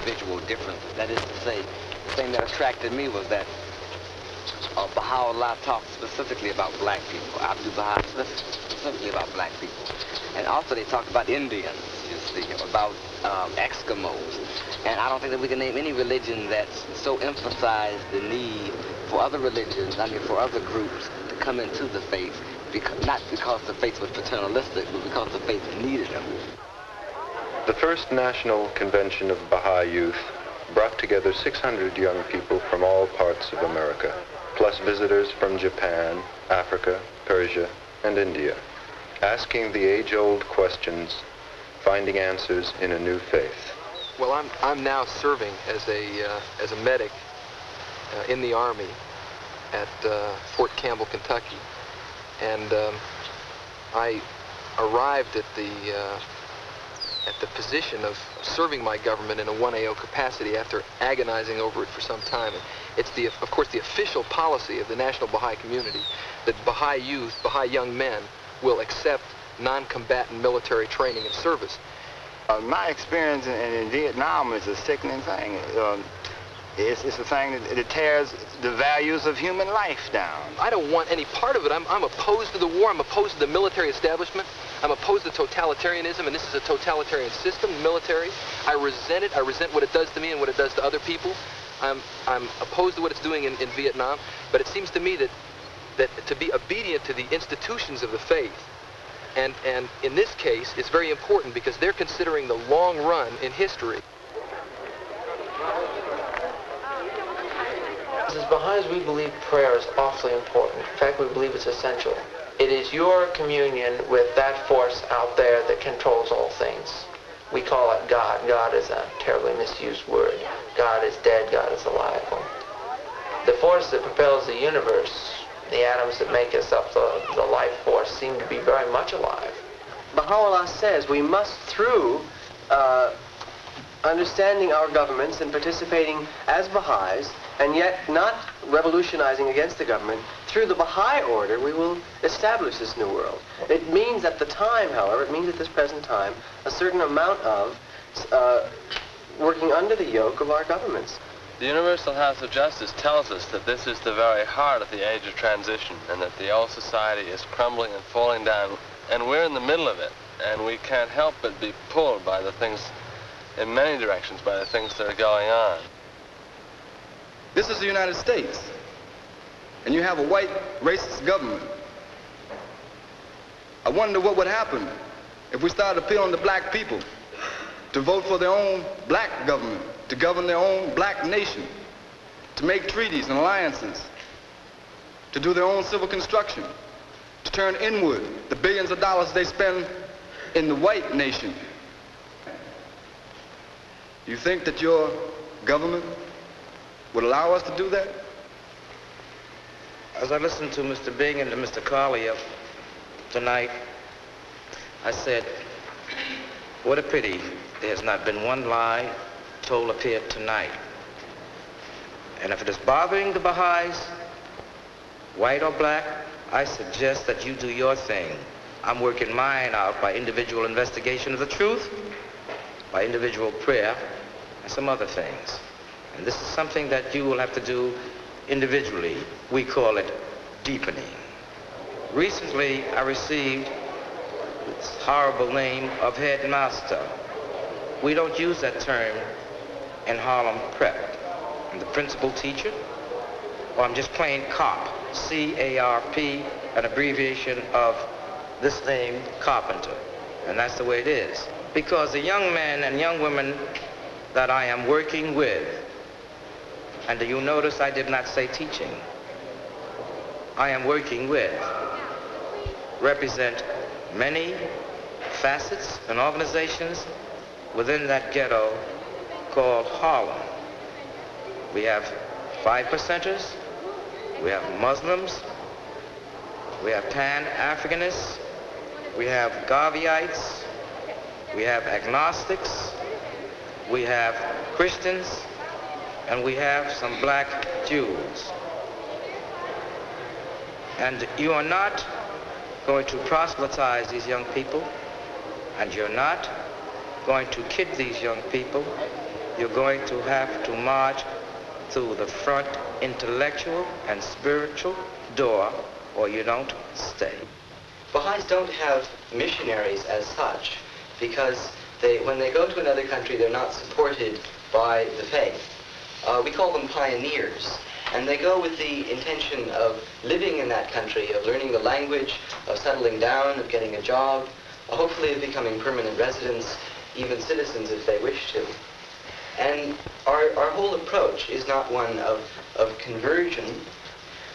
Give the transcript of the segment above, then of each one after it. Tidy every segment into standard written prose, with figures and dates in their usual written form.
individual differences. That is to say, the thing that attracted me was that Baha'u'llah talks specifically about black people. Abdul Baha specifically about black people. And also they talked about Indians, you see, about Eskimos. And I don't think that we can name any religion that so emphasized the need for other religions, for other groups to come into the faith, not because the faith was paternalistic, but because the faith needed them. The first national convention of Baha'i youth brought together 600 young people from all parts of America, plus visitors from Japan, Africa, Persia, and India, asking the age-old questions, finding answers in a new faith. Well, I'm now serving as a medic in the Army at Fort Campbell, Kentucky, and I arrived at the position of serving my government in a 1AO capacity after agonizing over it for some time. And it's of course the official policy of the National Baha'i community that Baha'i youth, Baha'i young men, will accept non-combatant military training and service. My experience in Vietnam is a sickening thing. It's a thing that tears the values of human life down. I don't want any part of it. I'm opposed to the war. I'm opposed to the military establishment. I'm opposed to totalitarianism, and this is a totalitarian system, military. I resent it. I resent what it does to me and what it does to other people. I'm opposed to what it's doing in Vietnam, but it seems to me that to be obedient to the institutions of the faith, and in this case, it's very important because they're considering the long run in history. As Baha'is, we believe prayer is awfully important. In fact, we believe it's essential. It is your communion with that force out there that controls all things. We call it God. God is a terribly misused word. God is dead, God is alive. The force that propels the universe, the atoms that make us up, the life force, seem to be very much alive. Baha'u'llah says we must, through understanding our governments and participating as Baha'is, and yet not revolutionizing against the government, through the Baha'i order, we will establish this new world. It means at the time, however, it means at this present time, a certain amount of working under the yoke of our governments. The Universal House of Justice tells us that this is the very heart of the age of transition, and that the old society is crumbling and falling down, and we're in the middle of it, and we can't help but be pulled by the things, in many directions, by the things that are going on. This is the United States, and you have a white racist government. I wonder what would happen if we started appealing to black people to vote for their own black government, to govern their own black nation, to make treaties and alliances, to do their own civil construction, to turn inward the billions of dollars they spend in the white nation. You think that your government would allow us to do that? As I listened to Mr. Bing and to Mr. Collier tonight, I said, what a pity there has not been one lie told up here tonight. And if it is bothering the Baha'is, white or black, I suggest that you do your thing. I'm working mine out by individual investigation of the truth, by individual prayer, and some other things. And this is something that you will have to do individually. We call it deepening. Recently, I received this horrible name of headmaster. We don't use that term in Harlem Prep. I'm the principal teacher, or I'm just plain CARP, C-A-R-P, an abbreviation of this name, Carpenter. And that's the way it is. Because the young men and young women that I am working with, and do you notice I did not say teaching, I am working with, represent many facets and organizations within that ghetto called Harlem. We have 5%ers, we have Muslims, we have Pan-Africanists, we have Garveyites, we have agnostics, we have Christians, and we have some black Jews. And you are not going to proselytize these young people, and you're not going to kid these young people you're going to have to march through the front intellectual and spiritual door, or you don't stay. Baha'is don't have missionaries as such because when they go to another country, they're not supported by the faith. We call them pioneers, and they go with the intention of living in that country, of learning the language, of settling down, of getting a job, hopefully of becoming permanent residents, even citizens if they wish to. And our whole approach is not one of conversion,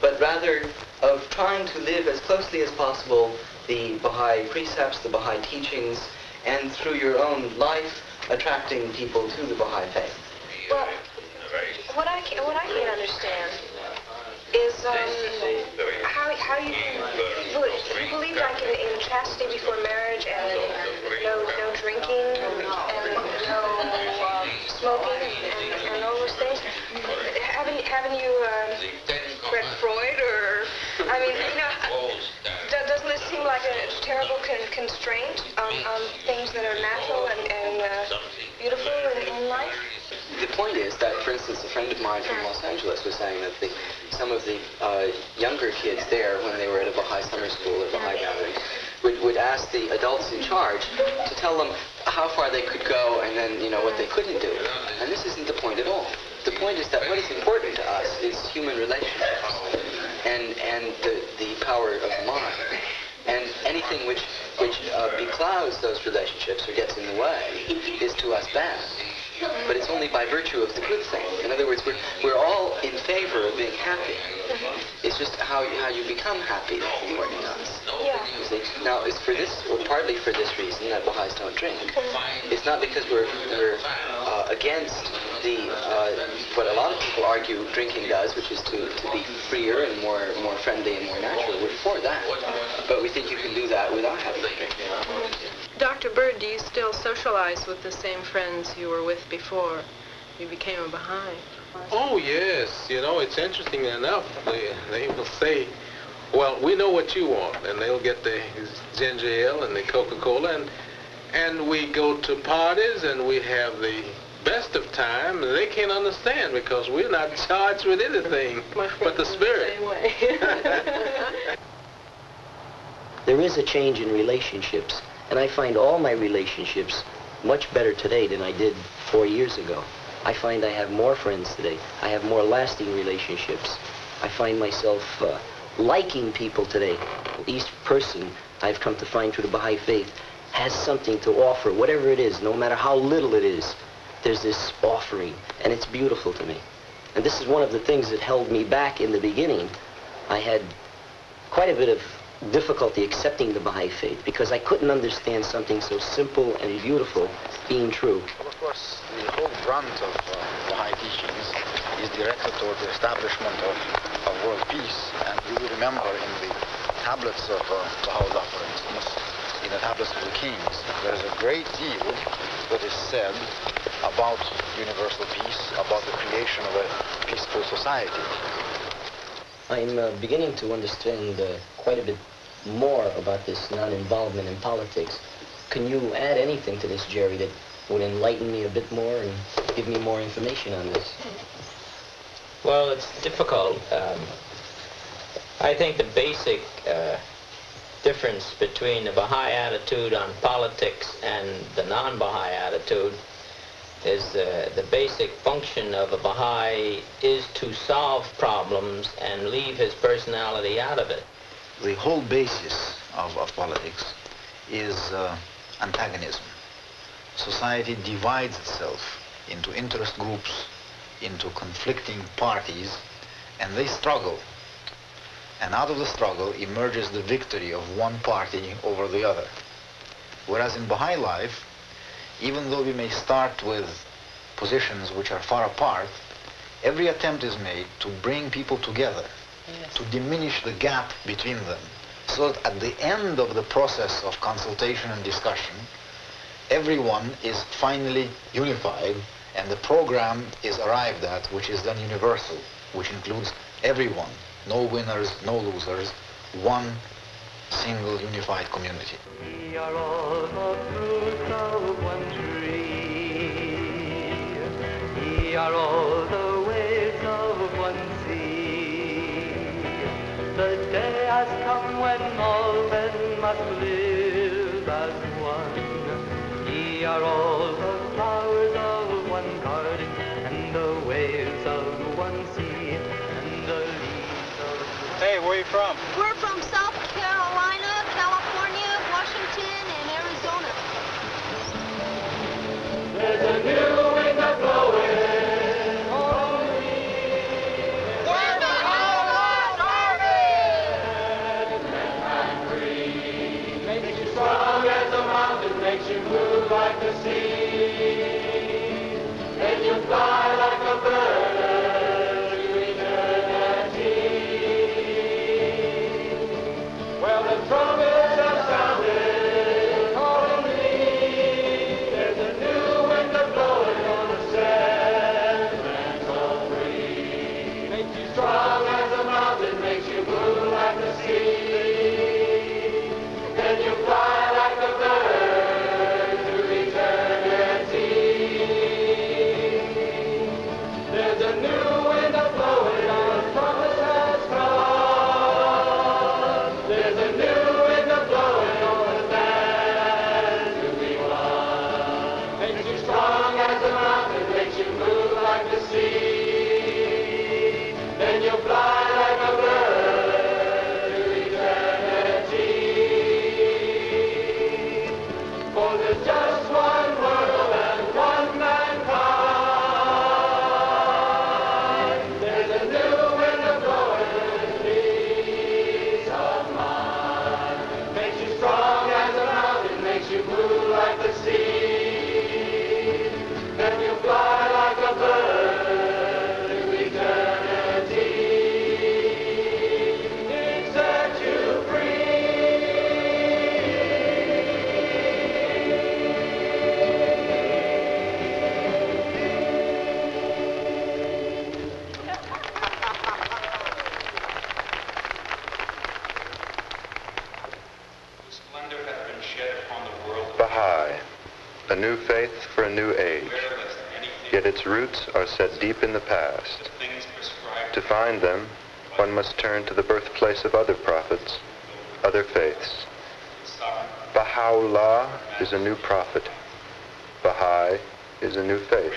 but rather of trying to live as closely as possible the Baha'i precepts, the Baha'i teachings, and through your own life, attracting people to the Baha'i faith. Well, what I can't understand is how you believe like in chastity before marriage and no drinking and no smoking and all those things. Haven't you read Freud or I mean doesn't this seem like a terrible constraint on things that are natural and beautiful in life? The point is that, for instance, a friend of mine from Los Angeles was saying that some of the younger kids there, when they were at a Baha'i summer school or Baha'i gathering, would ask the adults in charge to tell them how far they could go and then, what they couldn't do. And this isn't the point at all. The point is that what is important to us is human relationships and the power of the mind. And anything which beclouds those relationships or gets in the way is to us bad. But it's only by virtue of the good thing. In other words, we're all in favor of being happy. It's just how you become happy that's important to us. Yeah. You see? Now, it's for this, or partly for this reason, that Baha'is don't drink. It's not because we're against what a lot of people argue drinking does, which is to be freer and more friendly and more natural. We're for that. But we think you can do that without having to drink. Dr. Bird, do you still socialize with the same friends you were with before you became a Baha'i? Oh, yes. It's interesting enough. They will say, well, we know what you want. And they'll get the ginger ale and the Coca-Cola. And we go to parties and we have the best of time. And they can't understand because we're not charged with anything but the spirit. There is a change in relationships. And I find all my relationships much better today than I did 4 years ago. I find I have more friends today. I have more lasting relationships. I find myself liking people today. Each person I've come to find through the Baha'i faith has something to offer, whatever it is, no matter how little it is. There's this offering, and it's beautiful to me. And this is one of the things that held me back in the beginning. I had quite a bit of difficulty accepting the Baha'i faith because I couldn't understand something so simple and beautiful being true. Well, of course, the whole brunt of Baha'i teachings is directed toward the establishment of world peace. And you will remember in the tablets of Baha'u'llah, for instance, in the tablets of the kings, there's a great deal that is said about universal peace, about the creation of a peaceful society. I'm beginning to understand quite a bit more about this non-involvement in politics. Can you add anything to this, Jerry, that would enlighten me a bit more and give me more information on this? Well, it's difficult. I think the basic difference between the Baha'i attitude on politics and the non-Baha'i attitude is the basic function of a Baha'i is to solve problems and leave his personality out of it. The whole basis of politics is antagonism. Society divides itself into interest groups, into conflicting parties, and they struggle. And out of the struggle emerges the victory of one party over the other. Whereas in Baha'i life, even though we may start with positions which are far apart, every attempt is made to bring people together, yes, to diminish the gap between them, so that at the end of the process of consultation and discussion, everyone is finally unified and the program is arrived at, which is then universal, which includes everyone, no winners, no losers, one single unified community. We are all the fruits of one tree. are all the waves of one sea. The day has come when all men must live as one. Ye are all the flowers of one garden, and the waves of one sea, and the leaves of one... Hey, where are you from? We're from South Carolina, California, Washington, and Arizona. There's a new wind blowing. We're the Outlaws Army! And free. Makes you strong as a mountain, makes you move like the sea. Then you fly like a bird to eternity. Well, the trumpets have sounded, calling me. There's a new wind blowing on the sentimental breeze. Makes you strong as a mountain, makes you move like the sea. Then you fly like a bird to eternity. There's a new wind blowing on the promise has come. There's a new wind blowing on the land to be won. Makes you strong as a mountain, makes you move like the sea. Then you fly like a bird to eternity. For there's just one world and one mankind. There's a new wind blowing, peace of mind. Makes you strong as a mountain, makes you move like the sea. Then you fly like a bird to eternity. It sets you free. Splendor hath been shed upon the world. Baha'i, a new faith for a new age. Yet its roots are set deep in the past. To find them, one must turn to the birthplace of other prophets, other faiths. Baha'u'llah is a new prophet. Baha'i is a new faith.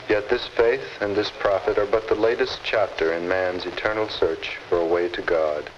Yet this faith and this prophet are but the latest chapter in man's eternal search for a way to God.